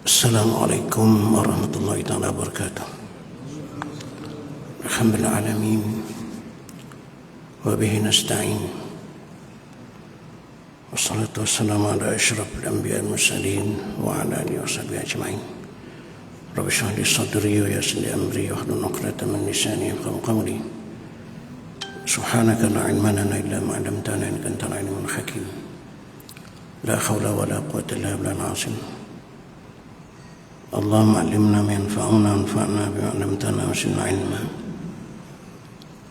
Assalamualaikum warahmatullahi wabarakatuh. Alhamdulillah alamin. Wa bihi nasta'in. Wassalatu wassalamu ala asyrafil anbiya'i wal mursalin wa ala alihi wa sahbihi ajma'in. Rabbi shrah li sadri wa yassir li amri wahlul 'uqdatam min lisani yafqahu qawli. Subhanaka la ilma lana illa ma 'allamtana innaka antal alimul hakim. La haula wa la quwwata illa billahil azim. Allahumma 'allimna ma yanfa'una wanfa'na bima 'allamtana wa zidna 'ilma.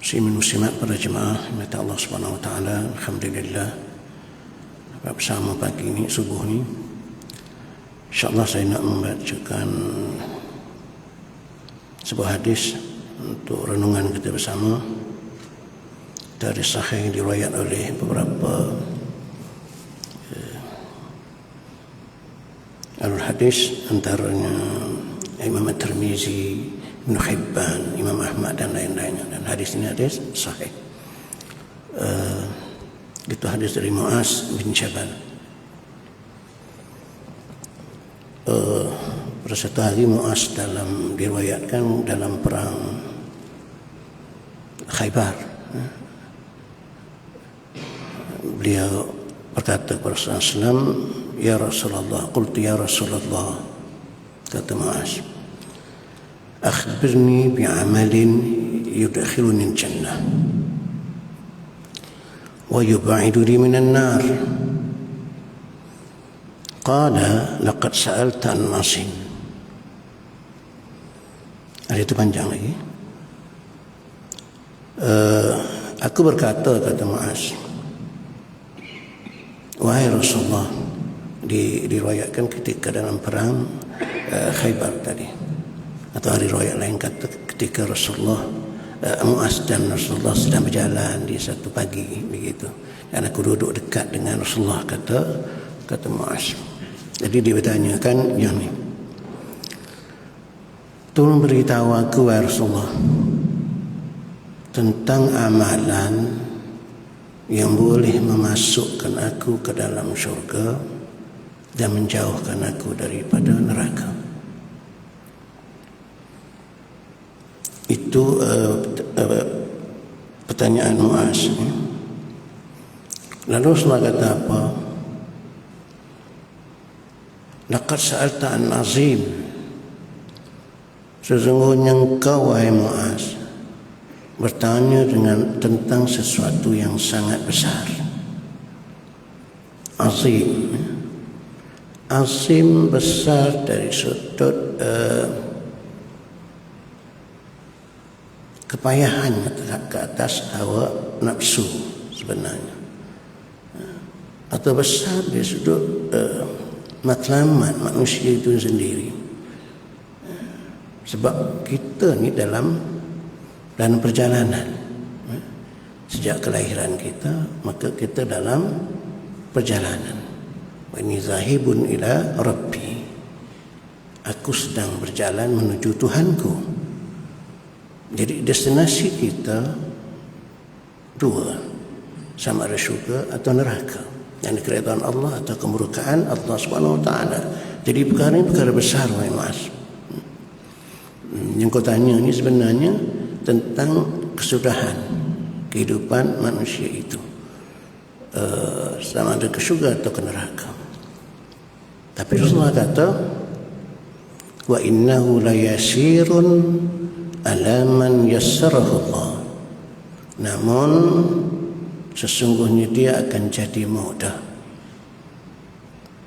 Muslimin para jemaah mata Allah Subhanahu wa taala, alhamdulillah bersama pagi ini, subuh ini insyaallah saya nak membacakan sebuah hadis untuk renungan kita bersama dari sahih yang diriwayat oleh beberapa alul hadis, antaranya Imam At-Tirmizi, Ibn Hibban, Imam Ahmad dan lain-lainnya. Dan hadis ini hadis sahih. Itu hadis dari Mu'az bin Jabal. Pada satu hari Mu'az diriwayatkan dalam perang Khaybar. Beliau berkata kepada Rasulullah, "Ya Rasulullah," qultu ya Rasulullah, kata Mu'az, "Akhbirni bi'amalin yudkhiluni al-jannah wa yub'iduni minan nar." Qala laqad sa'alta an nasin. Ada itu panjang lagi. Aku berkata, kata Mu'az, "Wahai Rasulullah," diriwayatkan ketika dalam perang Khaybar tadi, atau hari riwayat lain kata ketika Rasulullah, Mu'az dan Rasulullah sedang berjalan di satu pagi begitu, dan aku duduk dekat dengan Rasulullah, kata Mu'az. Jadi dia bertanyakan yang ni, "Tolong beritahu aku, wahai Rasulullah, tentang amalan yang boleh memasukkan aku ke dalam syurga dan menjauhkan aku daripada neraka." Itu pertanyaan Mu'az. Lalu Rasulullah kata apa? "Laqad sa'alta an azim." Sesungguhnya engkau, wahai Mu'az, bertanya tentang sesuatu yang sangat besar. Azim. Azim besar dari sudut kepayahan ke atas hawa nafsu sebenarnya, atau besar dari sudut matlamat manusia itu sendiri. Sebab kita ni dalam perjalanan. Sejak kelahiran kita, maka kita dalam perjalanan. Wa inni zahibun ila rabbi. Aku sedang berjalan menuju Tuhanku. Jadi destinasi kita dua, sama ada syurga atau neraka, yang keridhaan Allah atau kemurkaan Allah Subhanahu wa taala. Jadi perkara ini perkara besar, wahai Mas. Yang kau tanya ini sebenarnya tentang kesudahan kehidupan manusia itu, sama ada ke syurga atau ke neraka. Tapi Rasulullah kata, "Wa innahu la yasirun ala man yassarahu Allah." Namun sesungguhnya dia akan jadi mudah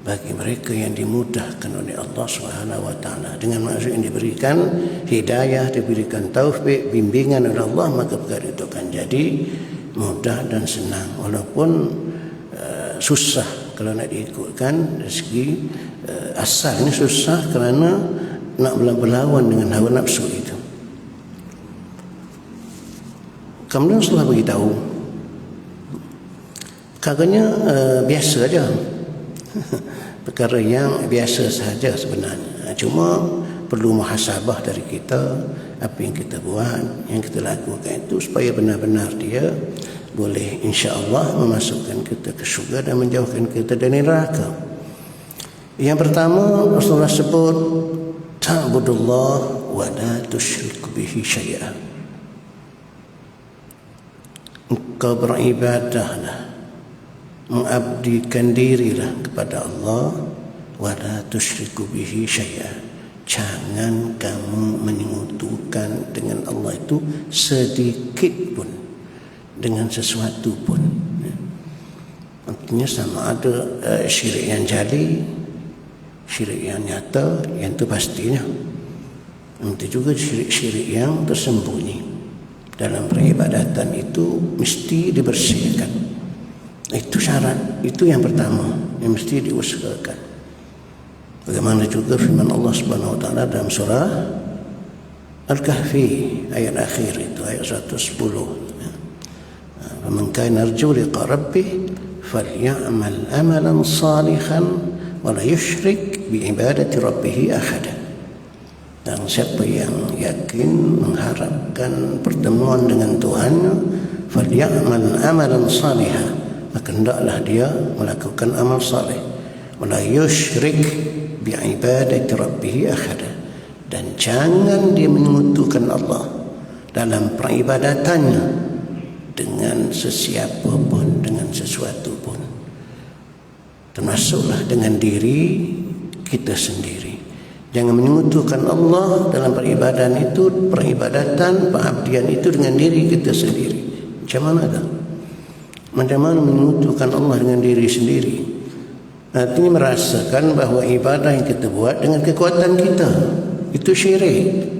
bagi mereka yang dimudahkan oleh Allah Subhanahu wa taala. Dengan maksud yang diberikan hidayah, diberikan taufik, bimbingan oleh Allah, maka perkara itu akan jadi mudah dan senang, walaupun susah kalau nak diikutkan dari segi asal. Ini susah kerana nak berlawan dengan hawa nafsu itu. Kemudian setelah beritahu, perkaranya biasa saja. Perkara yang biasa sahaja sebenarnya. Cuma perlu muhasabah dari kita, apa yang kita buat, yang kita lakukan itu, supaya benar-benar dia boleh insya-Allah memasukkan kita ke syurga dan menjauhkan kita dari neraka. Yang pertama Rasulullah sebut ta'budullah wa la tusyrik bihi syai'a. Engkau beribadahlah, mengabdikan dirilah kepada Allah, wa la tusyriku bihi syai'a. Jangan kamu menyekutukan dengan Allah itu sedikit pun, dengan sesuatu pun. Artinya sama ada syirik yang jali, syirik yang nyata, yang itu pastinya. Nanti juga syirik-syirik yang tersembunyi. Dalam peribadatan itu mesti dibersihkan. Itu syarat, itu yang pertama yang mesti diusahakan. Bagaimana juga firman Allah Subhanahu wa taala dalam surah Al-Kahfi ayat akhir itu, ayat 110. "Man kana yarju liqa rabbih falyamal amalan salihan wa la yusyrik bi ibadati rabbih ahada." Dan siapa yang yakin mengharapkan pertemuan dengan Tuhannya, falyamal amalan salihan, maka hendaklah dia melakukan amal saleh, wa la yusyrik bi ibadati rabbih ahada, dan jangan dia menyekutukan Allah dalam peribadatannya dengan sesiapa pun, dengan sesuatu pun, termasuklah dengan diri kita sendiri. Jangan menyekutukan Allah dalam peribadatan itu, pengabdian itu dengan diri kita sendiri. Macam mana dah? Macam mana menyekutukan Allah dengan diri sendiri? Artinya merasakan bahawa ibadah yang kita buat dengan kekuatan kita itu syirik.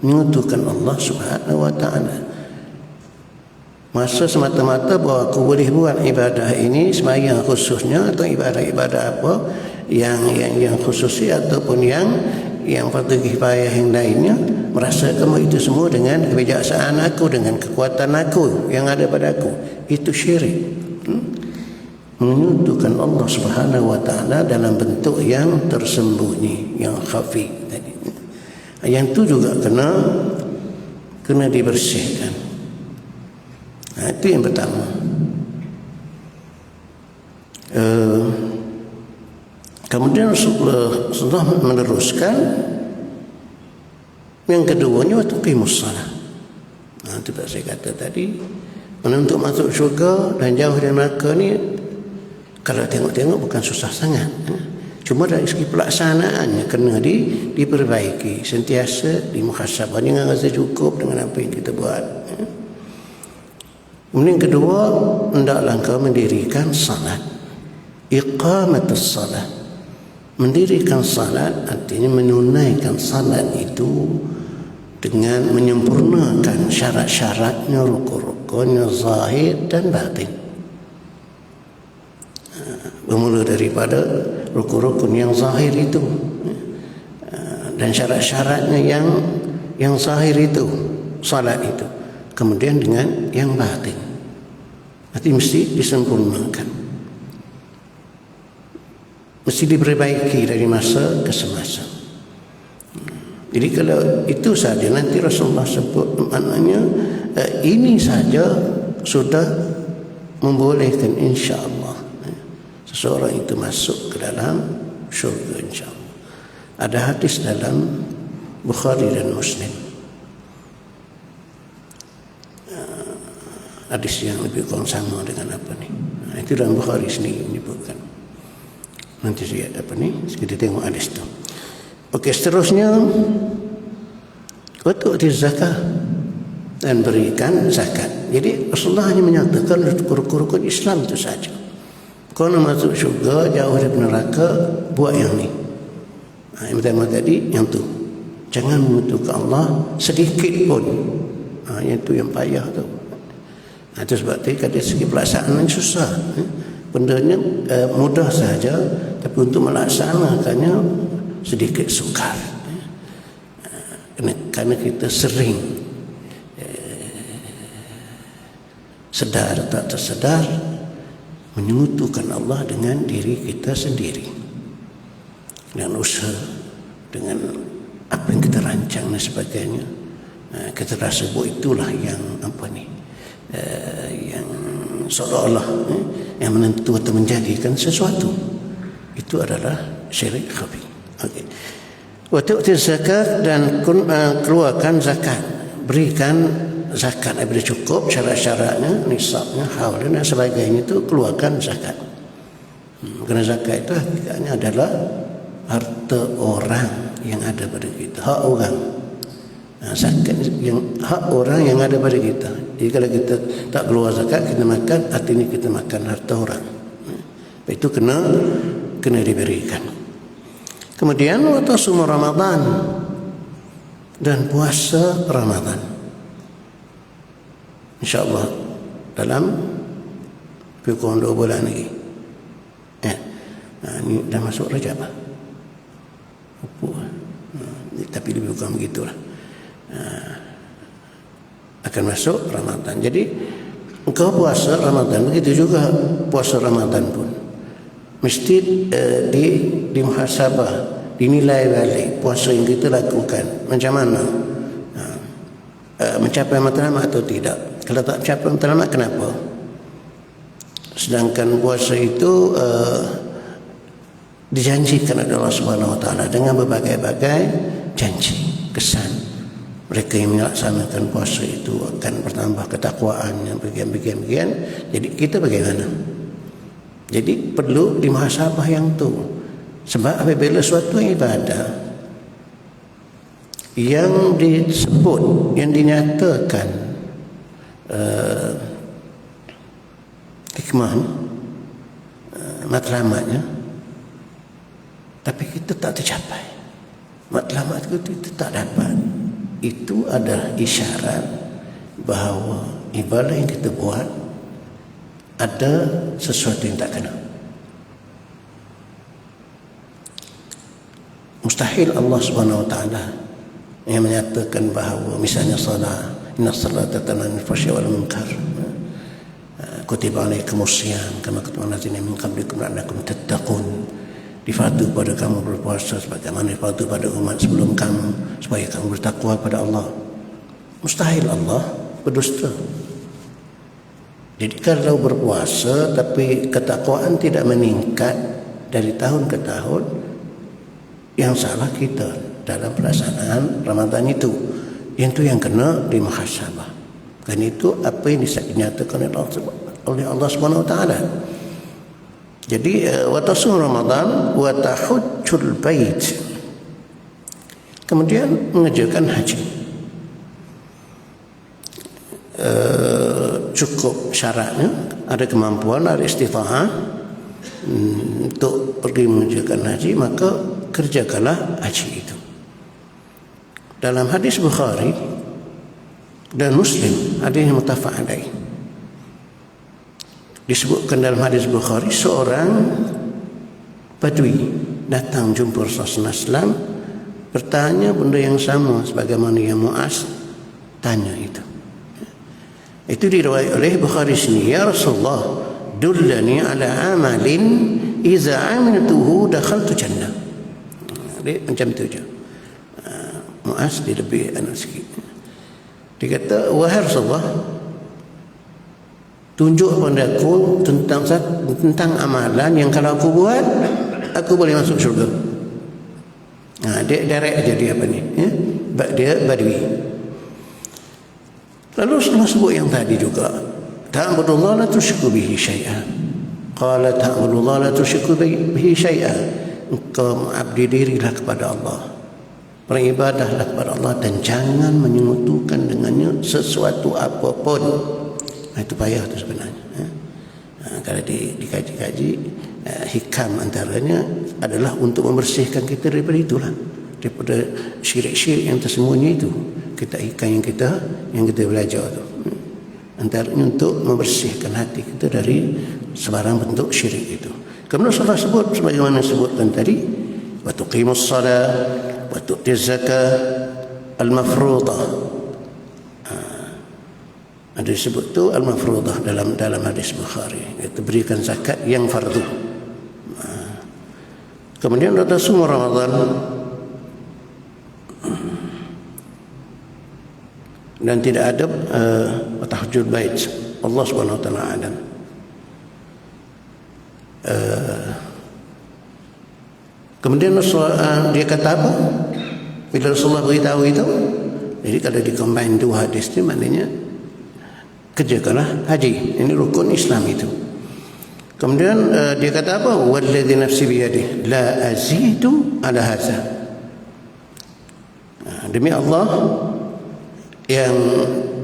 Menyekutukan Allah Subhanahu wa taala. Masa semata-mata bahawa aku boleh buat ibadah ini, sembahyang khususnya atau ibadah-ibadah apa yang khususi ataupun yang fardu kifayah yang lainnya, merasakan itu semua dengan kebijaksanaan aku, dengan kekuatan aku yang ada pada aku, itu syirik. Menyekutukan Allah Subhanahu wa taala dalam bentuk yang tersembunyi, yang khafi tadi. Yang itu juga kena dibersihkan. Itu yang pertama. Kemudian Rasulullah meneruskan yang keduanya, waktu qimus salat. Itu saya kata tadi, untuk masuk syurga dan jauh dari neraka ni, kalau tengok-tengok bukan susah sangat. Cuma dari segi pelaksanaannya kena diperbaiki, sentiasa dimuhasabah, jangan rasa cukup dengan apa yang kita buat. Kemudian kedua, hendaklah engkau mendirikan salat, iqamatus salat. Mendirikan salat artinya menunaikan salat itu dengan menyempurnakan syarat-syaratnya, rukun-rukunnya, zahir dan batin. Bermula daripada rukun-rukun yang zahir itu dan syarat-syaratnya yang zahir itu, salat itu. Kemudian dengan yang batin, arti mesti disempurnakan, mesti diperbaiki dari masa ke semasa. Jadi kalau itu saja nanti Rasulullah sebut, maknanya ini saja sudah membolehkan insya-Allah seseorang itu masuk ke dalam syurga insya-Allah. Ada hadis dalam Bukhari dan Muslim, hadis yang lebih kurang sama dengan apa ni. Itu dalam Bukhari sendiri menyebutkan. Nanti saya kita tengok hadis itu. Okey, seterusnya untuk zakat dan berikan zakat. Jadi Rasulullah hanya menyatakan rukun-rukun Islam itu saja. Kau nak masuk syurga, jauh dari neraka, buat yang ni. Yang pertama tadi, yang tu. Jangan menyekutukan Allah sedikit pun. Yang tu yang payah tu. Itu sebab tadi kata segi pelaksanaan susah. Bendanya mudah saja, tapi untuk melaksanakannya sedikit sukar. Kerana kita sering sedar tak tersedar menyekutukan Allah dengan diri kita sendiri, dengan usaha, dengan apa yang kita rancang dan sebagainya. Kita rasa bahwa itulah yang yang seolah-olah yang menentu atau menjadikan sesuatu. Itu adalah syirik khafi. Okey. Wa tu'ti zakat, dan keluarkan zakat, berikan zakat apabila cukup syarat-syaratnya, nisabnya, haul dan sebagainya, itu keluarkan zakat. Kerana zakat itu hakikatnya adalah harta orang yang ada pada kita, hak orang. Zakat yang hak orang yang ada pada kita. Jadi kalau kita tak keluar zakat, kita makan, artinya kita makan harta orang. Itu kena diberikan. Kemudian waktu sumur Ramadan, dan puasa Ramadan. InsyaAllah dalam kurang 2 bulan lagi. Ini dah masuk Rajab. Tapi lebih bukan begitulah. Akan masuk Ramadan. Jadi engkau puasa Ramadan, begitu juga puasa Ramadan pun mesti dimuhasabah, dinilai balik puasa yang kita lakukan macam mana, mencapai matlamat atau tidak. Kalau tak mencapai matlamat, kenapa? Sedangkan puasa itu dijanjikan oleh Allah Subhanahu Wa Taala dengan berbagai-bagai janji, kesan. Mereka yang melaksanakan puasa itu akan bertambah ketakwaan yang bagian-bagian. Jadi kita bagaimana? Jadi perlu dimuhasabah yang tu. Sebab apabila suatu ibadah yang disebut, yang dinyatakan hikmah, matlamatnya, tapi kita tak tercapai, matlamat itu tak dapat, itu adalah isyarat bahawa ibadah yang kita buat ada sesuatu yang tak kena. Mustahil Allah Subhanahu Wa Taala yang menyatakan bahawa misalnya salat, inna salata tanha 'anil fahsya'i wal munkar, kutiba alaikumus syiyam kama kutiba 'alal ladzina min qablikum la'allakum tattaqun, difardu pada kamu berpuasa sebagaimana difardu pada umat sebelum kamu supaya kamu bertakwa pada Allah. Mustahil Allah berdusta. Jadi kalau berpuasa tapi ketakwaan tidak meningkat dari tahun ke tahun, yang salah kita dalam pelaksanaan Ramadan itu. Itu yang kena dimuhasabah. Dan itu apa yang dinyatakan oleh Allah Subhanahu Wa Taala. Jadi wa tasum Ramadan wa tahujjul bait. Kemudian mengerjakan haji. Cukup syaratnya, ada kemampuan, ada istita'ah untuk pergi mengerjakan haji, maka kerjakanlah haji itu. Dalam hadis Bukhari dan Muslim, ada yang muttafaq alaih, disebutkan dalam hadis Bukhari, seorang Badui datang jumpa Rasulullah SAW, bertanya benda yang sama sebagaimana yang Muaz tanya itu. Itu diriwayat oleh Bukhari sini. Ya Rasulullah, dullani ala amalin iza amiltuhu dakhaltu jannah. Macam tu je. Muaz dia lebih anak sikit. Dia kata, wahai Rasulullah, tunjuk kepada aku tentang amalan yang kalau aku buat, aku boleh masuk syurga. Dia direct jadi apa ni? Dia Badui. Lalu Rasulullah sebut yang tadi juga, ta'budullaha la tusyriku bihi syai'an. Qala ta'budullaha la tusyriku bihi syai'an. Engkau mengabdi dirilah kepada Allah, beribadahlah kepada Allah, dan jangan menyekutukan dengannya sesuatu apapun. Itu payah tu sebenarnya. Kalau dikaji-kaji, hikam antaranya adalah untuk membersihkan kita daripada itulah, daripada syirik-syirik yang tersembunyi itu. Kita hikam yang kita belajar tu, antaranya untuk membersihkan hati kita dari sebarang bentuk syirik itu. Kemudian Rasulullah sebut sebagaimana sebutkan tadi, wa tuqimus salat wa tu'tiz zakah al-mafruḍah. Ada disebut tu al-mafruḍah dalam hadis Bukhari, iaitu berikan zakat yang fardu. Kemudian ada sumur Ramadan, dan tidak ada tahajud bait. Allah Subhanahu Wa Taala alam. Kemudian dia kata apa? Bila Rasulullah beritahu itu, jadi kalau dikombine dua hadis ini maknanya kerjakanlah haji. Ini rukun Islam itu. Kemudian dia kata apa? Walladzi nafsi biyadihi la azidu ala hadza. Demi Allah yang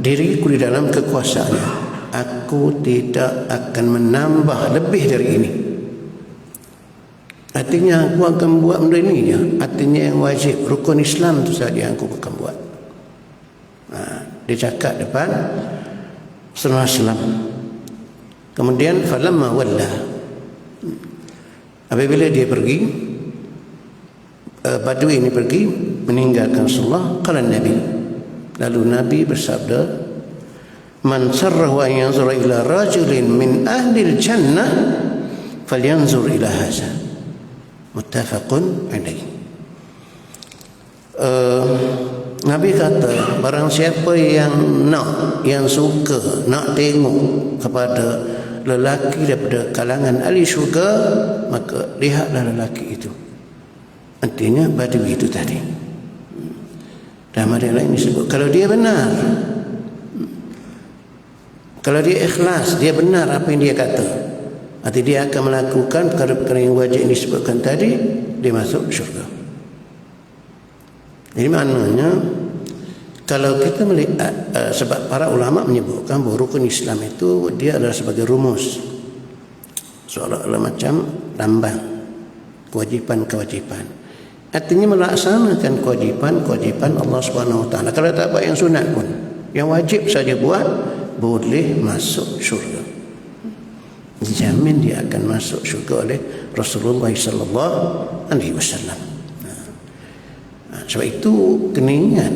diriku di dalam kekuasaannya, aku tidak akan menambah lebih dari ini. Artinya aku akan buat benda ini je. Artinya yang wajib, rukun Islam itu saja yang aku akan buat. Dia cakap depan Rasulullah SAW. Kemudian falamma walla, apabila dia pergi, Badui ini pergi meninggalkan Rasulullah, qala Nabi, lalu Nabi bersabda, man sarrahu an yanzura ila rajulin min ahli al-jannah falyanzur ila hadza, muttafaqun alaih. Nabi kata, barang siapa yang suka nak tengok kepada lelaki daripada kalangan ahli syurga, maka lihatlah lelaki itu. Artinya Badui itu tadi. Dalam hadis lain disebut, kalau dia benar, kalau dia ikhlas, dia benar apa yang dia kata, artinya dia akan melakukan perkara-perkara yang wajib yang disebutkan tadi, dia masuk syurga. Jadi maknanya, kalau kita melihat, sebab para ulama menyebutkan bahawa rukun Islam itu dia adalah sebagai rumus, seolah-olah macam lambang kewajipan-kewajipan. Artinya melaksanakan kewajipan Allah Subhanahu Wa Taala. Kalau tak buat yang sunat pun, yang wajib saja buat, boleh masuk syurga. Dijamin dia akan masuk syurga oleh Rasulullah Sallallahu Alaihi Wasallam. Sebab itu kena ingat,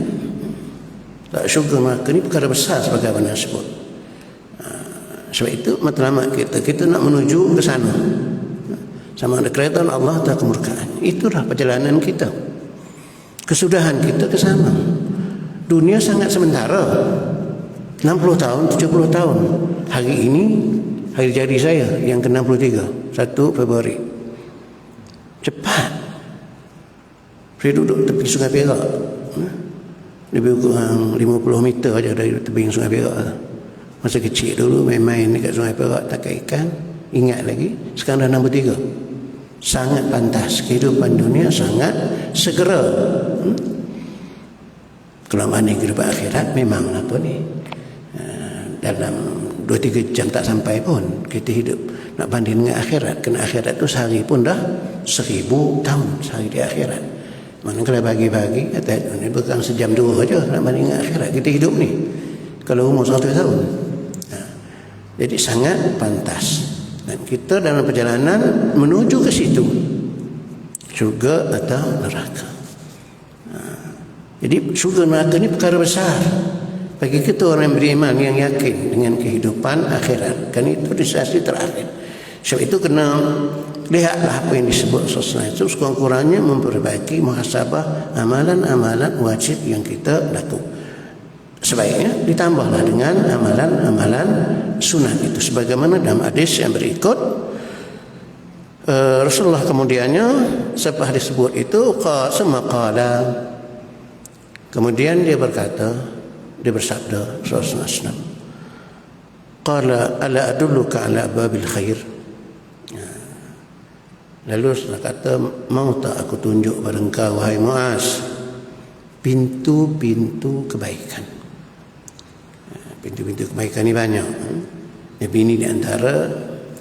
tak syurga maka ini perkara besar sebagaimana sebut. Sebab itu matlamat kita nak menuju ke sana. Sama ada kerajaan Allah atau kemurkaan. Itulah perjalanan kita. Kesudahan kita ke sana. Dunia sangat sementara. 60 tahun, 70 tahun. Hari ini, hari jadi saya yang ke-63, 1 Februari. Cepat. Saya duduk tepi Sungai Perak. Lebih kurang 50 meter saja dari tepi Sungai Perak. Masa kecil dulu main-main dekat Sungai Perak tangkap ikan. Ingat lagi, sekarang dah 63. Sangat pantas. Kehidupan dunia sangat segera. Kalau mana kehidupan akhirat memanglah apa ni, dalam 2-3 jam tak sampai pun kita hidup. Nak banding dengan akhirat, kena akhirat tu sehari pun dah 1000 tahun sehari di akhirat. Mana kalau bagi-bagi kata ni bukan sejam 2 aja nak banding dengan akhirat kita hidup ni. Kalau umur 100 tahun. Jadi sangat pantas. Dan kita dalam perjalanan menuju ke situ, syurga atau neraka. Jadi syurga neraka ni perkara besar bagi kita orang yang beriman, yang yakin dengan kehidupan akhirat. Kan itu destinasi terakhir. Sebab itu kena lihatlah apa yang disebut Rasulullah itu, sekurang-kurangnya memperbaiki muhasabah amalan-amalan wajib yang kita lakukan. Sebaiknya ditambahlah dengan amalan-amalan sunat itu, sebagaimana dalam hadis yang berikut. Rasulullah kemudiannya setelah disebut itu qala, kemudian dia berkata, dia bersabda Rasulullah SAW, qala ala adulluka ala babil khair. Lalu Rasulullah kata, mau tak aku tunjuk pada engkau wahai Muaz pintu-pintu kebaikan. Pintu-pintu kebaikan ni banyak. Tapi ini di antara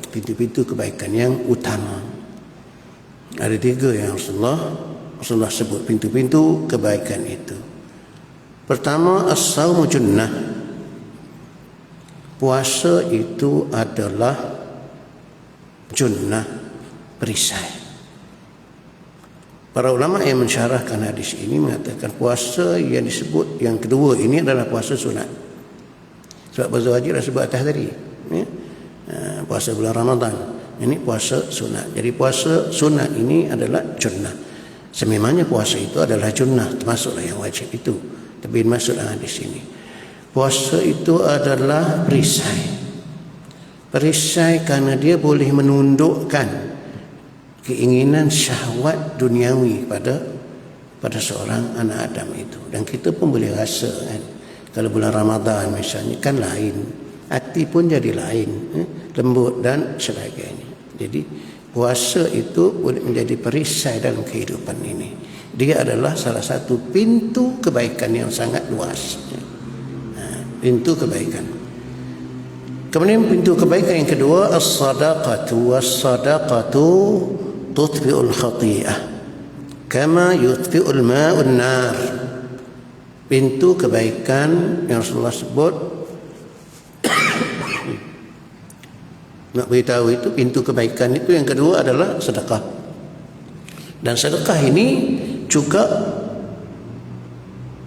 pintu-pintu kebaikan yang utama. Ada 3 yang Rasulullah sebut pintu-pintu kebaikan itu. Pertama, as-saumu junnah. Puasa itu adalah junnah, perisai. Para ulama yang mensyarahkan hadis ini mengatakan puasa yang disebut yang kedua ini adalah puasa sunat. Sebab puasa wajib dah sebut atas tadi, puasa bulan Ramadan. Ini puasa sunat. Jadi puasa sunat ini adalah junnah. Sememangnya puasa itu adalah junnah, termasuklah yang wajib itu. Tapi masuklah di sini. Puasa itu adalah perisai. Perisai karena dia boleh menundukkan keinginan syahwat duniawi pada seorang anak Adam itu. Dan kita pun boleh rasa kan, kalau bulan Ramadan misalnya kan lain, hati pun jadi lain, lembut dan sebagainya. Jadi puasa itu boleh menjadi perisai dalam kehidupan ini. Dia adalah salah satu pintu kebaikan yang sangat luas. Pintu kebaikan. Kemudian pintu kebaikan yang kedua, as-sadaqatu. Was-sadaqatu tutfi'ul khati'ah kama yutfi'ul ma'un nar. Pintu kebaikan yang Rasulullah sebut, nak beritahu itu pintu kebaikan itu yang kedua adalah sedekah. Dan sedekah ini juga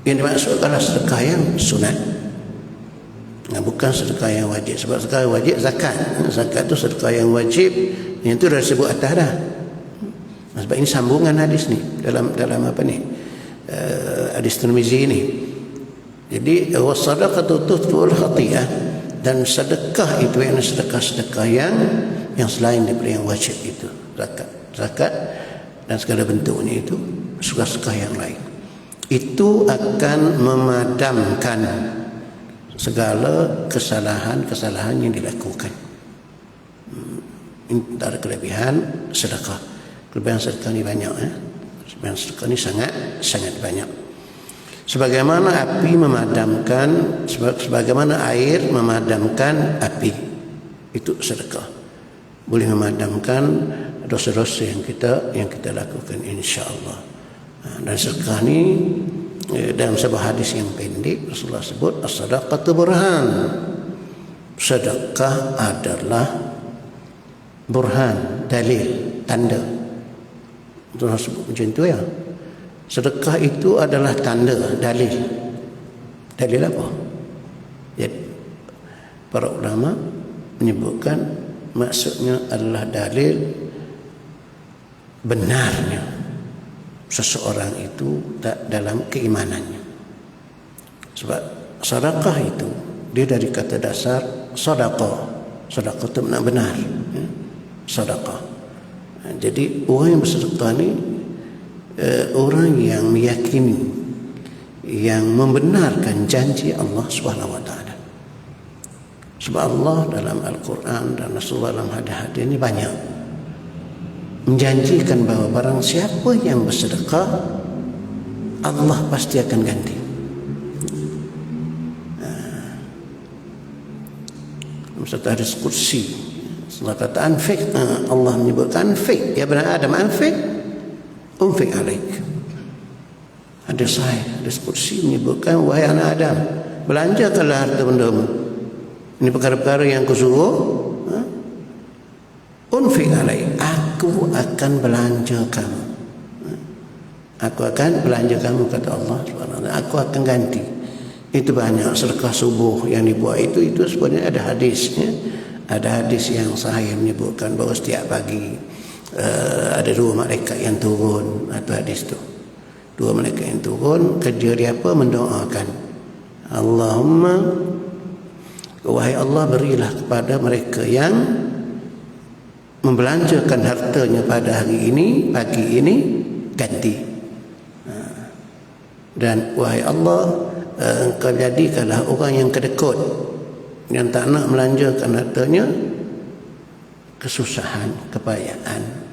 yang dimaksud adalah sedekah yang sunat. Nah, bukan sedekah yang wajib. Sebab sedekah yang wajib zakat. Zakat itu sedekah yang wajib. Yang itu dah disebut atas dah. Sebab ini sambungan hadis ni dalam apa ni? Hadis Tirmizi ini. Jadi was-sadaqatu tutfi'ul khati'ah, dan sedekah itu yang sedekah-sedekah yang selain daripada yang wajib itu, zakat dan segala bentuknya itu, sedekah yang lain. Itu akan memadamkan segala kesalahan yang dilakukan. Ini antara kelebihan sedekah. Kelebihan sedekah ni banyak, kelebihan sedekah ni sangat banyak. Sebagaimana api memadamkan, sebagaimana air memadamkan api, itu sedekah. Boleh memadamkan dosa-dosa yang kita lakukan, insya-Allah. Dan sedekah ni dalam sebuah hadis yang pendek Rasulullah sebut as-sadaqatu burhan. Sedekah adalah burhan, dalil, tanda. Rasulullah sebut macam tu ya. Sedekah itu adalah tanda, dalil. Dalil apa? Ya, para ulama menyebutkan maksudnya adalah dalil benarnya seseorang itu tak dalam keimanannya. Sebab sedekah itu dia dari kata dasar sedekah. Sedekah itu benar. Sedekah. Jadi orang yang bersedekah ni orang yang meyakini, yang membenarkan janji Allah Subhanahu wa taala. Sebab Allah dalam Al-Quran dan Rasulullah dalam hadis-hadis ini banyak menjanjikan bahawa barang siapa yang bersedekah, Allah pasti akan ganti. Satu hadis kursi, setelah kata anfik, Allah menyebutkan anfik, ya bani Adam anfik, unfik alaik. Hadis sahih, hadis kursi menyebutkan, wahai anak Adam, belanjakanlah harta bendamu. Ini perkara-perkara yang kusuruh, unfik alaik, aku akan belanja kamu. Aku akan belanja kamu, kata Allah SWT. Aku akan ganti. Itu banyak sedekah subuh yang dibuat itu sebenarnya ada hadisnya. Ada hadis yang sahih menyebutkan bahawa setiap pagi ada dua malaikat yang turun. Itu hadis tu. Dua malaikat yang turun, kerja dia apa? Mendoakan. Allahumma, wahai Allah, berilah kepada mereka yang membelanjakan hartanya pada hari ini, pagi ini, ganti. Dan wahai Allah, engkau jadikanlah orang yang kedekut, yang tak nak melanjarkan hartanya, kesusahan, kepayaan.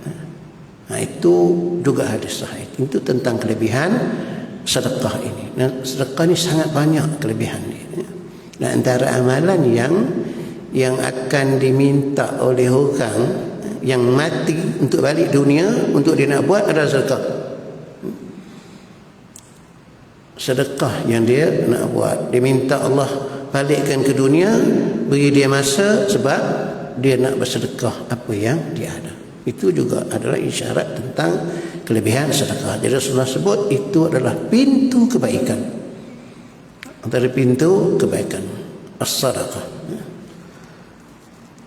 Itu juga hadis sahih. Itu tentang kelebihan sedekah ini. Dan sedekah ini sangat banyak kelebihan dia. Dan antara amalan yang akan diminta oleh orang yang mati untuk balik dunia, untuk dia nak buat adalah sedekah. Sedekah yang dia nak buat, dia minta Allah balikkan ke dunia, beri dia masa, sebab dia nak bersedekah apa yang dia ada. Itu juga adalah isyarat tentang kelebihan sedekah. Jadi Rasulullah sebut itu adalah pintu kebaikan, antara pintu kebaikan as-sadaqah.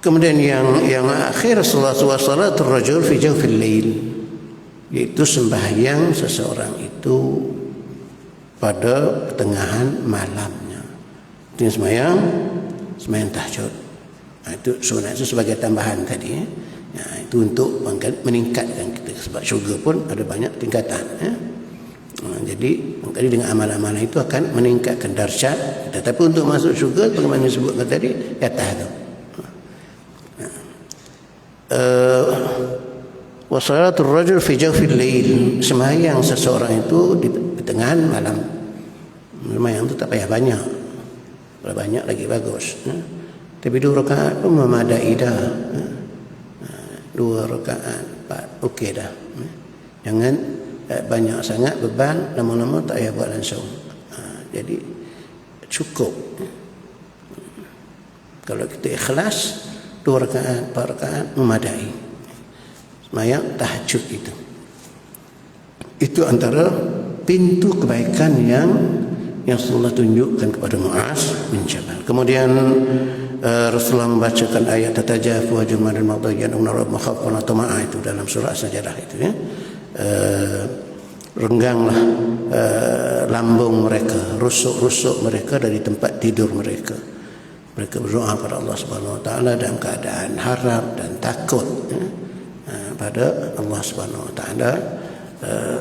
Kemudian yang akhir Rasulullah SAW, salatul rajul fi jawfil lail, yaitu sembahyang seseorang itu pada pertengahan malamnya. Itu sembahyang tahajud. Itu sunat itu sebagai tambahan tadi. Nah, itu untuk meningkatkan kita, sebab syurga pun ada banyak tingkatan. Jadi kali dengan amal-amalan itu akan meningkatkan darjat kita. Tapi untuk masuk syurga, bagaimana disebutkan tadi, di atas tu. Wa salatul rajul fi jawfil lail, sembahyang seseorang itu di tengah malam. Sembahyang itu tak payah banyak, kalau banyak lagi bagus. Tapi 2 rakaat pun memadai dah. 2 rakaat 4 okey dah. Jangan banyak sangat beban, lama-lama tak payah buat langsung. Jadi cukup. Kalau kita ikhlas, 2 rakaat 4 rakaat memadai. Sembahyang tahajud itu antara pintu kebaikan yang Rasulullah tunjukkan kepada Muaz bin Jabal. Kemudian Rasulullah membacakan ayat tatajafu wujuhum 'anil madajin wa narahum khawfan wa tama'an, itu dalam surah As-Sajdah itu ya. Rengganglah lambung mereka, rusuk-rusuk mereka dari tempat tidur mereka. Mereka berdoa pada Allah Subhanahu wa taala dalam keadaan harap dan takut pada Allah Subhanahu wa taala,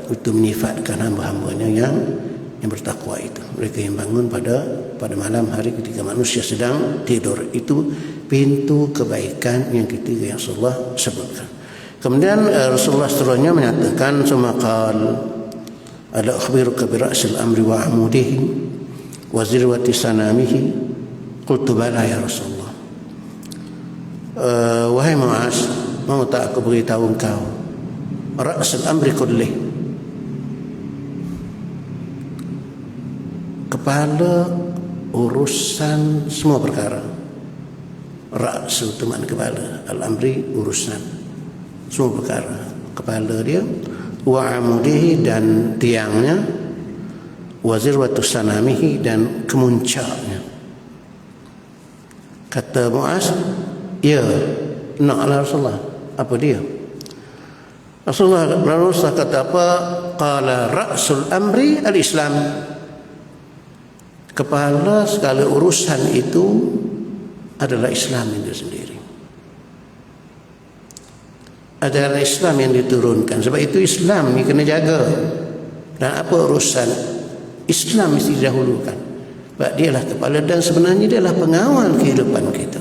itu menyifatkan hamba-hambanya yang bertakwa itu. Mereka yang bangun pada malam hari ketika manusia sedang tidur. Itu pintu kebaikan yang ketiga yang Rasulullah sebutkan. Kemudian Rasulullah seterusnya menyatakan, "Sumakal ala akhbiruka bi ra'sil amri wa amudihi wa zirwati sanamihi." Qultu bala ya Rasulullah. Wahai Muaz, mau tak aku beritahu engkau ra'sul amri kullih, kepala urusan semua perkara. Ra'su itu makna kepala, al-amri urusan semua perkara, kepala dia. Wa amudihi dan tiangnya, wa zirwatu sanamihi dan kemuncaknya. Kata Muaz, ya, naklah Rasulullah. Apa dia? Rasulullah kata apa? Qala ra'sul amri al-Islam. Kepala segala urusan itu adalah Islam itu sendiri. Adalah Islam yang diturunkan. Sebab itu Islam ni kena jaga. Dan apa urusan Islam mesti didahulukan. Sebab dialah kepala dan sebenarnya dialah pengawal kehidupan kita,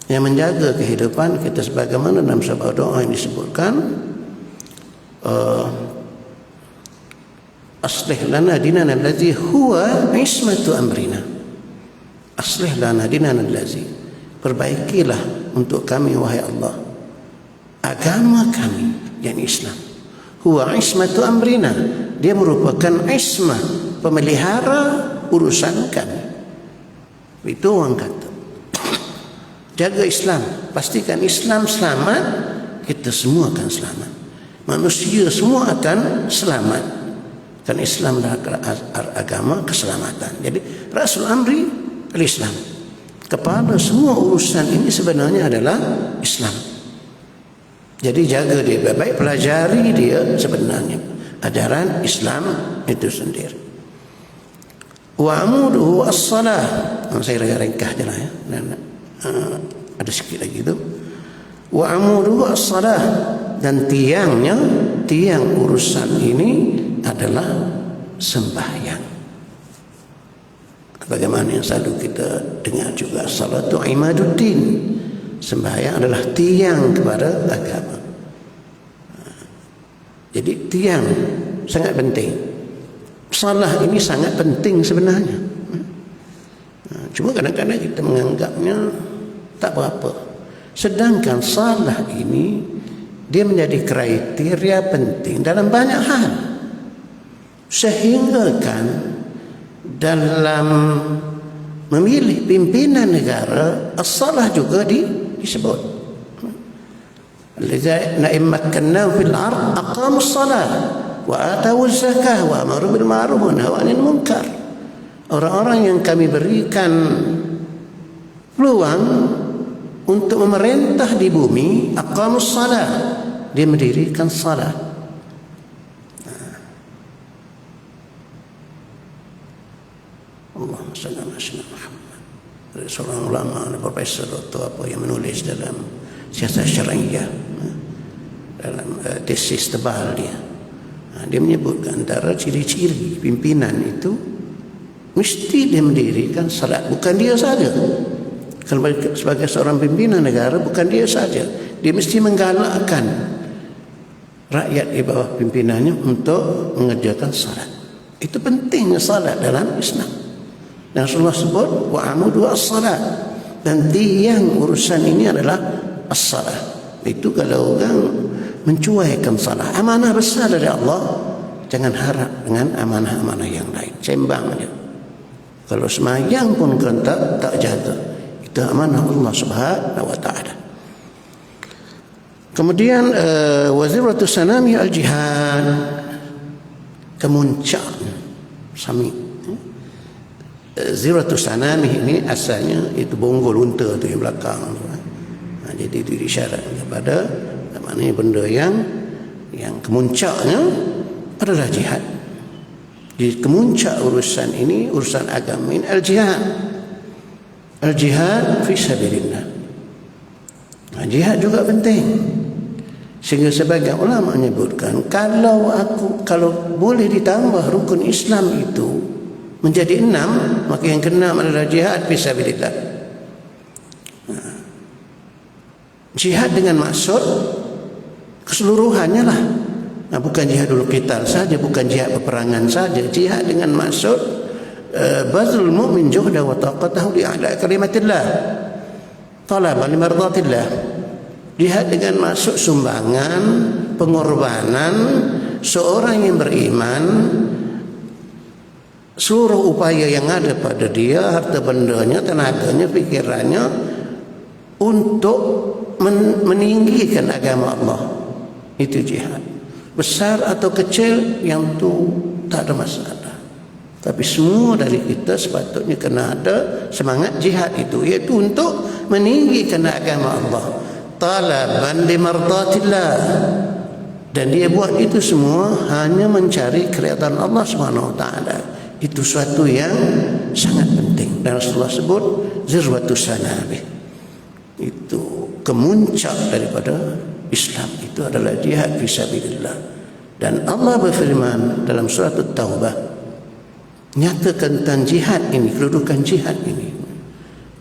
yang menjaga kehidupan kita, sebagaimana dalam sebuah doa yang disebutkan, aslih lana dinana allazi huwa ismatu amrina. Aslih lana dinana allazi, perbaikilah untuk kami wahai Allah agama kami yang Islam. Huwa ismatu amrina, dia merupakan ismah, pemelihara urusan kami. Itu orang kata jaga Islam, pastikan Islam selamat, kita semua akan selamat, manusia semua akan selamat, kan Islam adalah agama keselamatan. Jadi Rasul Amri al-Islam, kepala semua urusan ini sebenarnya adalah Islam. Jadi jaga dia baik-baik, pelajari dia sebenarnya ajaran Islam itu sendiri. Wa amuduhu as-salah. Saya ringkas je lah ya. Ada sikit lagi tu. Wa amuduhu as-salah, dan tiangnya, tiang urusan ini adalah sembahyang. Bagaimana yang selalu kita dengar juga, salatu imaduddin. Sembahyang adalah tiang kepada agama. Jadi tiang sangat penting. Salah ini sangat penting sebenarnya. Cuma kadang-kadang kita menganggapnya tak berapa. Sedangkan salah ini dia menjadi kriteria penting dalam banyak hal. Sehingga kan dalam memilih pimpinan negara, as-salah juga disebut. Alladzina immakkannahu fil ard aqamus salah wa atawuz zakah wa amaru bil ma'ruf wa nahaw 'anil munkar. Orang-orang yang kami berikan peluang untuk memerintah di bumi, aqamus salah, dia mendirikan salat. Allahumma salli ala sayyidina Muhammad. Seorang ulama, profesor atau apa yang menulis dalam siasat syariah dalam tesis tebal dia. Dia menyebutkan antara ciri-ciri pimpinan itu mesti dia mendirikan salat. Bukan dia saja. Kalau sebagai seorang pimpinan negara, bukan dia saja. Dia mesti menggalakkan rakyat di bawah pimpinannya untuk mengerjakan salat. Itu pentingnya salat dalam Islam. Dan Rasulullah sebut wa'amudu as-salat. Dan tiang urusan ini adalah as-salat. Itu kalau orang mencuaikan salat, amanah besar dari Allah, jangan harap dengan amanah-amanah yang lain. Sembang aja. Kalau semayang pun kan tak jaga, itu amanah Allah Subhanahu wa taala. Kemudian waziratu sanami al-jihad, kemuncak sami. Ziratu sanami ini asalnya itu bonggol unta tu yang belakang. Jadi itu disyarat kepada maknanya benda yang kemuncaknya adalah jihad. Di kemuncak urusan ini, urusan agama ini, al-jihad. Al-jihad fi sabilillah. Jihad juga penting. Sehingga sebagian ulama menyebutkan kalau boleh ditambah rukun Islam itu menjadi 6, maka yang ke-6 adalah jihad fi sabilillah. Jihad dengan maksud keseluruhannya lah. Bukan jihadul qital saja, bukan jihad peperangan saja. Jihad dengan maksud bazlul mu'min juhda wa taqatahu li a'la kalimatillah, talaban li mardatillah. Jihad dengan maksud sumbangan, pengorbanan seorang yang beriman, seluruh upaya yang ada pada dia, harta bendanya, tenaganya, pikirannya, untuk meninggikan agama Allah. Itu jihad. Besar atau kecil, yang tu tak ada masalah. Tapi semua dari kita sepatutnya kena ada semangat jihad itu, iaitu untuk meninggikan agama Allah, talaban li mardatillah. Dan dia buat itu semua hanya mencari keridhaan Allah Subhanahu wa taala. Itu suatu yang sangat penting. Dan Rasulullah sebut zirwatus sanamih, itu kemuncak daripada Islam, itu adalah jihad fisabilillah. Dan Allah berfirman dalam surat At-Taubah, nyatakan tentang jihad ini, kedudukan jihad ini.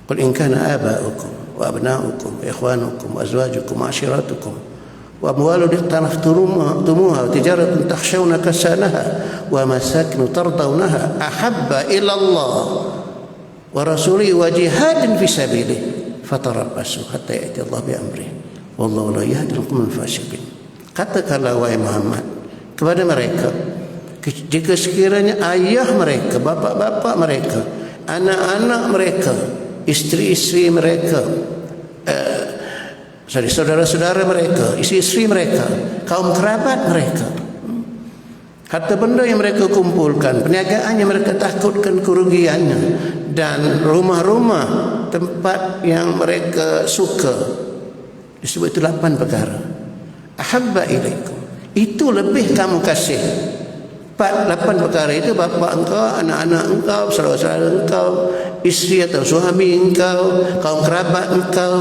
Qul in kana aba'ukum wa abna'ukum wa ikhwanukum wa azwajukum wa ashiratukum wa amwalun iqtaraftumuha wa tijaratun takhshawna kasanaha wa masakin tardawnaha ahabba ila Allah wa rasulihi wa jihadin fisabilih fatarabbasu hatta ya'ti Allah bi amrih wallahu la yahdil qawmal fasiqin. Katakanlah wahai Muhammad kepada mereka, jika sekiranya ayah mereka, bapa-bapa mereka, anak-anak mereka, istri-istri mereka, saudara-saudara mereka, istri-istri mereka, kaum kerabat mereka, harta benda yang mereka kumpulkan, perniagaan yang mereka takutkan kerugiannya, dan rumah-rumah tempat yang mereka suka, disebut itu 8 perkara. Ahabba ilaikum, itu lebih kamu kasih. 8 perkara itu bapa engkau, anak-anak engkau, saudara-saudara engkau, istri atau suami engkau, kaum kerabat engkau,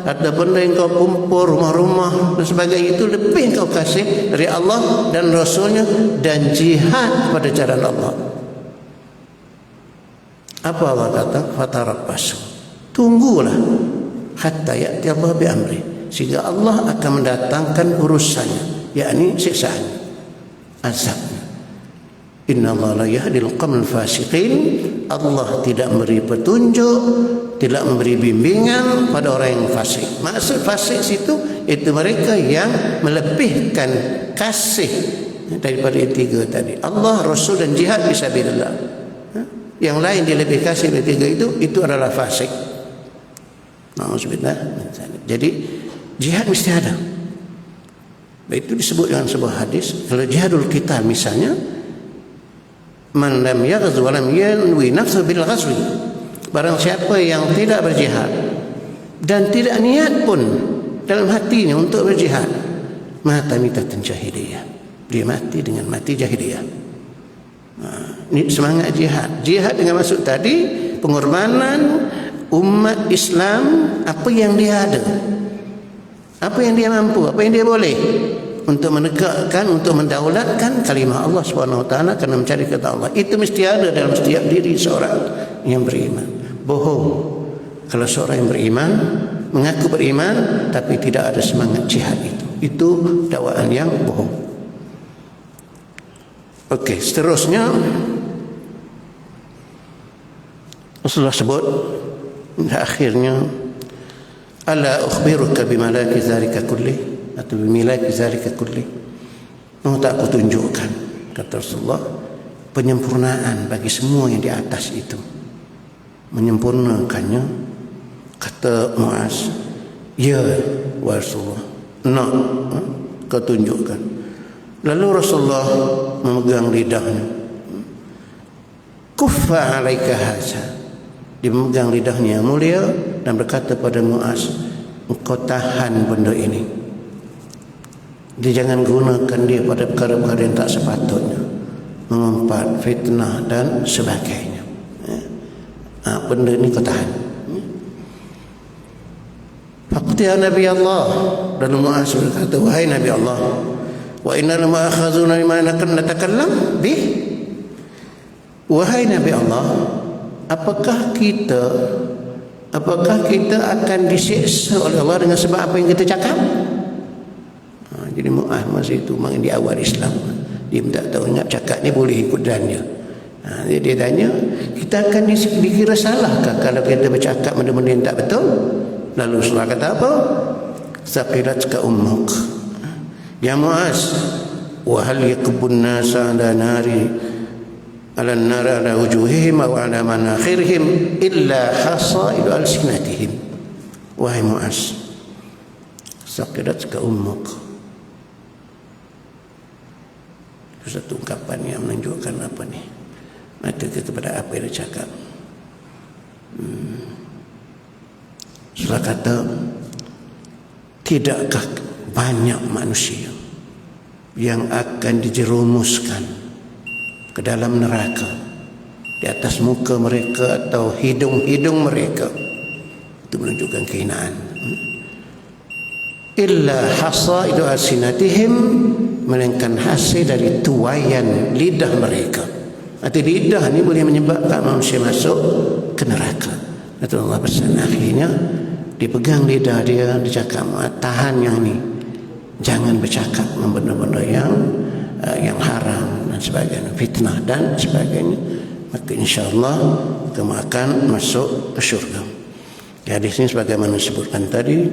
harta benda yang engkau kumpul, rumah-rumah dan sebagainya, itu lebih engkau kasih dari Allah dan Rasulnya, dan jihad pada jalan Allah. Apa Allah kata? Fatarabbasu, tunggulah hatta ya'ti Allah bi amri, sehingga Allah akan mendatangkan urusannya, yakni siksaan, azabnya. Inna Allah la yahdil qawmal fasiqin, Allah tidak memberi petunjuk, tidak memberi bimbingan pada orang yang fasik. Maksud fasik situ itu mereka yang melebihkan kasih daripada 3 tadi, Allah, Rasul dan jihad fisabilillah. Yang lain dia lebih kasih dari 3 itu adalah fasik. Na'udzubillah. Jadi jihad mesti ada. Itu disebut dalam sebuah hadis, kalau jihadul qital misalnya, man lam yaghzu wa lam yanwi nafsuhu bil ghazwi, barang siapa yang tidak berjihad dan tidak niat pun dalam hatinya untuk berjihad, mata mitatan jahiliyah, dia mati dengan mati jahiliyah. Ini semangat jihad. Jihad dengan maksud tadi pengorbanan umat Islam apa yang dia ada, Apa yang dia mampu, apa yang dia boleh untuk menegakkan, untuk mendaulatkan kalimah Allah Subhanahu wa taala, kerana mencari kata Allah. Itu mesti ada dalam setiap diri seorang yang beriman. Bohong kalau seorang yang beriman mengaku beriman tapi tidak ada semangat jihad itu dakwaan yang bohong. Okey, seterusnya Rasulullah sebut akhirnya, ala ukhbiruka bimalaki zalika kulli, atau bimilaki zalika kulli, mau tak aku tunjukkan, kata Rasulullah, penyempurnaan bagi semua yang di atas itu, menyempurnakannya. Kata Muaz, ya Rasulullah, nak kau tunjukkan. Lalu Rasulullah memegang lidahnya, kuffa alaika haza, dia memegang lidahnya yang mulia dan berkata pada Muaz, engkau tahan benda ini. Dia jangan gunakan dia pada perkara-perkara yang tak sepatutnya, mengumpat, fitnah dan sebagainya. Benda ini kau tahan. Faqtiha Nabi Allah, dan Muaz berkata, wahai Nabi Allah, wa inna lama akhazuna lima natakallam bih. Wahai Nabi Allah, apakah kita akan disiksa oleh Allah dengan sebab apa yang kita cakap? Jadi Muaz masa itu memang di awal Islam, dia tak tahu, ingat cakap ni boleh ikut dan dia. Dia tanya, kita akan dikira salahkah kalau kita bercakap benda-benda yang tak betul? Lalu Rasulullah kata apa? Saqilatka ummuk ya Muaz, wa hal yakbun nasa ala nari ala nar ala wujuhihim wa ala manakhirihim illa hasaidu alsinatihim. Wahai Muaz, saqilatka ummuk, itu satu ungkapan yang menunjukkan apa ni, mata kita pada apa yang dia cakap. Rasulullah kata, tidakkah banyak manusia yang akan dijerumuskan ke dalam neraka di atas muka mereka atau hidung-hidung mereka. Itu menunjukkan kehinaan. Illa hasaidu alsinatihim, melainkan hasil dari tuaian lidah mereka. Arti lidah ni boleh menyebabkan manusia masuk ke neraka. Kata Allah bersan, akhirnya dipegang lidah dia, cakap, tahan yang ni, jangan bercakap benda-benda yang haram dan sebagainya, fitnah dan sebagainya, maka insya-Allah kamu akan masuk ke syurga. Hadis ini sebagaimana disebutkan tadi,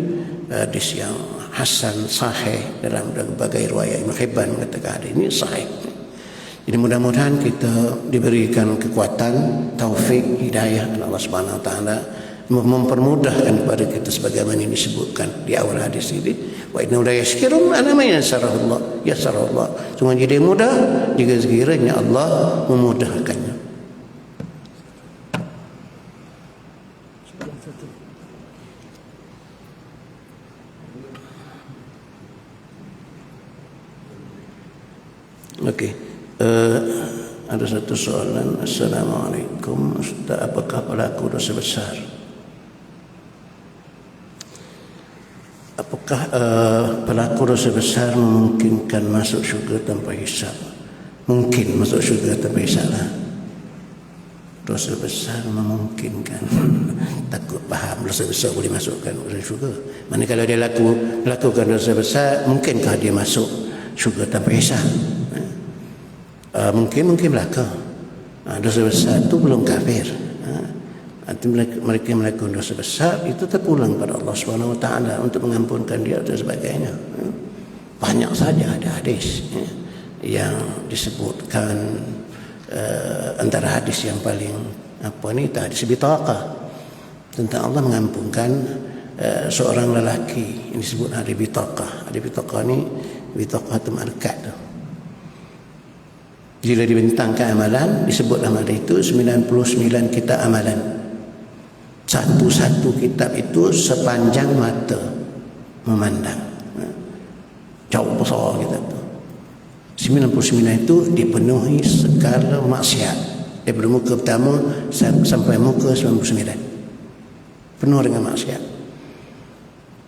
hadis yang hasan sahih dalam berbagai riwayat. Ibn Hibban mengatakan hadis ini sahih. Jadi mudah-mudahan kita diberikan kekuatan, taufik, hidayah oleh Allah Subhanahu wa taala, mempermudahkan kepada kita sebagaimana yang disebutkan di awal hadis ini. Wa inna la yashkurun ana ma yasarallah, yasarallah. Sungguh jadi mudah jika sekiranya Allah memudahkannya. Okey. Ada satu soalan. Assalamualaikum Ustaz, apakah pelaku dosa besar? Apakah pelaku dosa besar memungkinkan masuk syurga tanpa hisab? Mungkin masuk syurga tanpa hisab lah. Dosa besar memungkinkan. Takut faham dosa besar boleh masukkan ke syurga. Mana kalau dia lakukan dosa besar, mungkinkah dia masuk syurga tanpa hisab? Mungkin belaka. Dosa besar itu belum kafir. Nanti mereka melakukan dosa besar itu terpulang pada Allah Subhanahu wa taala untuk mengampunkan dia dan sebagainya. Banyak saja ada hadis yang disebutkan, antara hadis yang paling hadis bitaqah, tentang Allah mengampunkan seorang lelaki yang disebut hadis bitaqah. Hadis bitaqah ni bitaqatul malakat tu. Bila dibentangkan amalan, disebut amalan itu 99 kitab amalan. Satu-satu kitab itu sepanjang mata memandang. Jauh besar kitab itu. 99 itu dipenuhi segala maksiat. Daripada muka pertama sampai muka 99. Penuh dengan maksiat.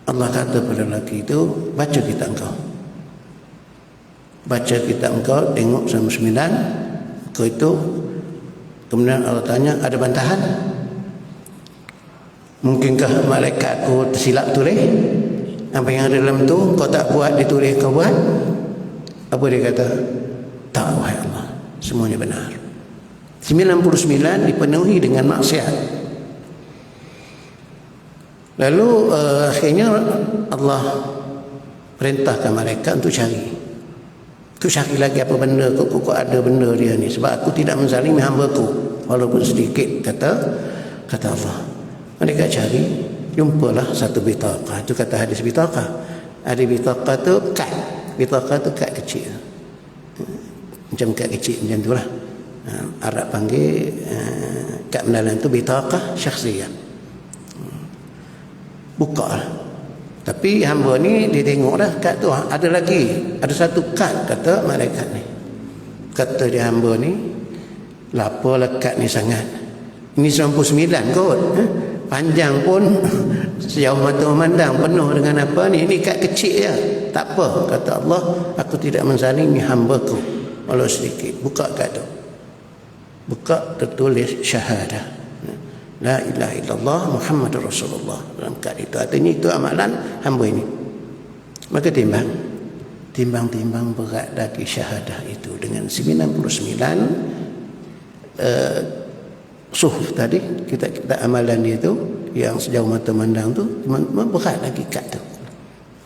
Allah kata pada lelaki itu, baca kitab engkau. Baca kitab engkau, tengok sampai 9. Kau itu, kemudian Allah tanya, ada bantahan? Mungkinkah malaikat aku tersilap tulis? Apa yang ada dalam tu kau tak buat, ditulis kau buat? Apa dia kata? Tak, wahai Allah, semuanya benar. 99 dipenuhi dengan maksiat. Lalu akhirnya Allah perintahkan malaikat untuk cari. Kau cari lagi apa benda, kau ada benda dia ni. Sebab aku tidak menzalimi hamba-Ku walaupun sedikit, kata Allah. Mereka cari, jumpalah satu bitaqah. Itu kata hadis bitaqah. Ada bitaqah tu kad. Bitaqah tu kad kecil. Macam kad kecil macam tu lah. Arab panggil kad mendalam tu bitaqah syakhsiyah. Buka lah. Tapi hamba ni dia tengok dah kad tu ada lagi. Ada satu kad, kata malaikat ni. Kata dia, hamba ni, lapalah kad ni sangat. Ini 99 kot. Panjang pun sejauh mata memandang, penuh dengan apa ni, ini kad kecil je. Tak apa, kata Allah, aku tidak menzalimi hamba-Ku walau sedikit. Buka kad tu, buka, tertulis syahadah, la ilaha illallah Muhammadur Rasulullah dalam kad itu. Artinya itu amalan hamba ini. Maka timbang berat lagi syahadah itu dengan 99 suhuf tadi, kita amalan dia tu yang sejauh mata mandang tu, berat lagi kad tu,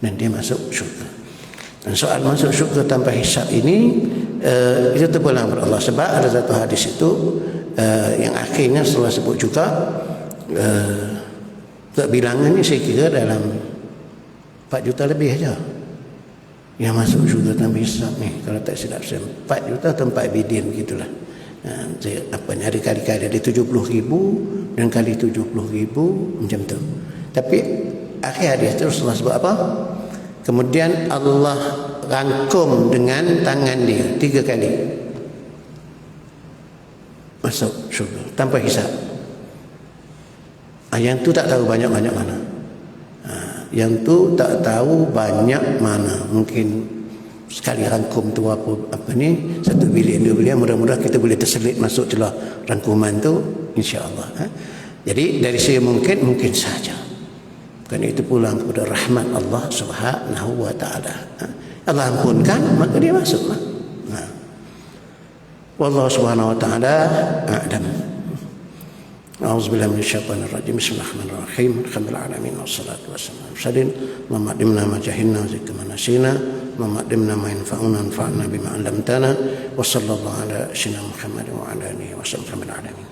dan dia masuk syurga. Dan soal masuk syurga tanpa hisab ini itu terpulang kepada Allah. Sebab ada satu hadis itu yang akhirnya setelah sebut juga bilangannya saya kira dalam 4 juta lebih saja yang masuk syurga tanpa hisab ni, kalau tak silap saya 4 juta atau 4 bilion begitulah. Apa ni, ada kali-kali ada 70,000 dan kali 70,000 macam tu. Tapi akhir hadis terus Allah sebut apa? Kemudian Allah rangkum dengan tangan dia 3 kali masuk syurga tanpa hisab. Yang tu tak tahu banyak-banyak mana. Yang tu tak tahu banyak mana. Mungkin sekali rangkum tu apa ni, 1 bilion 2 bilion, mudah-mudahan kita boleh terselit masuk celah rangkuman tu, insya-Allah. Jadi dari saya mungkin saja. Kerana itu pulang kepada rahmat Allah Subhanahu wa taala. Allah ampunkan, maka dia masuklah. Wallahu subhanahu wa taala a'lam. A'udzubillahi minasyaitonir rajim. Bismillahirrahmanirrahim. Alhamdulillahi alamin wassalatu wassalamu ala rasulillah. Allahumma adimna ma jahilna wa zidna ma nasina. Allahumma adimna ma yanfa'una wanfa'na bima 'allamtana. Wa sallallahu ala sayyidina Muhammad wa ala alihi wa sahbihi alamin.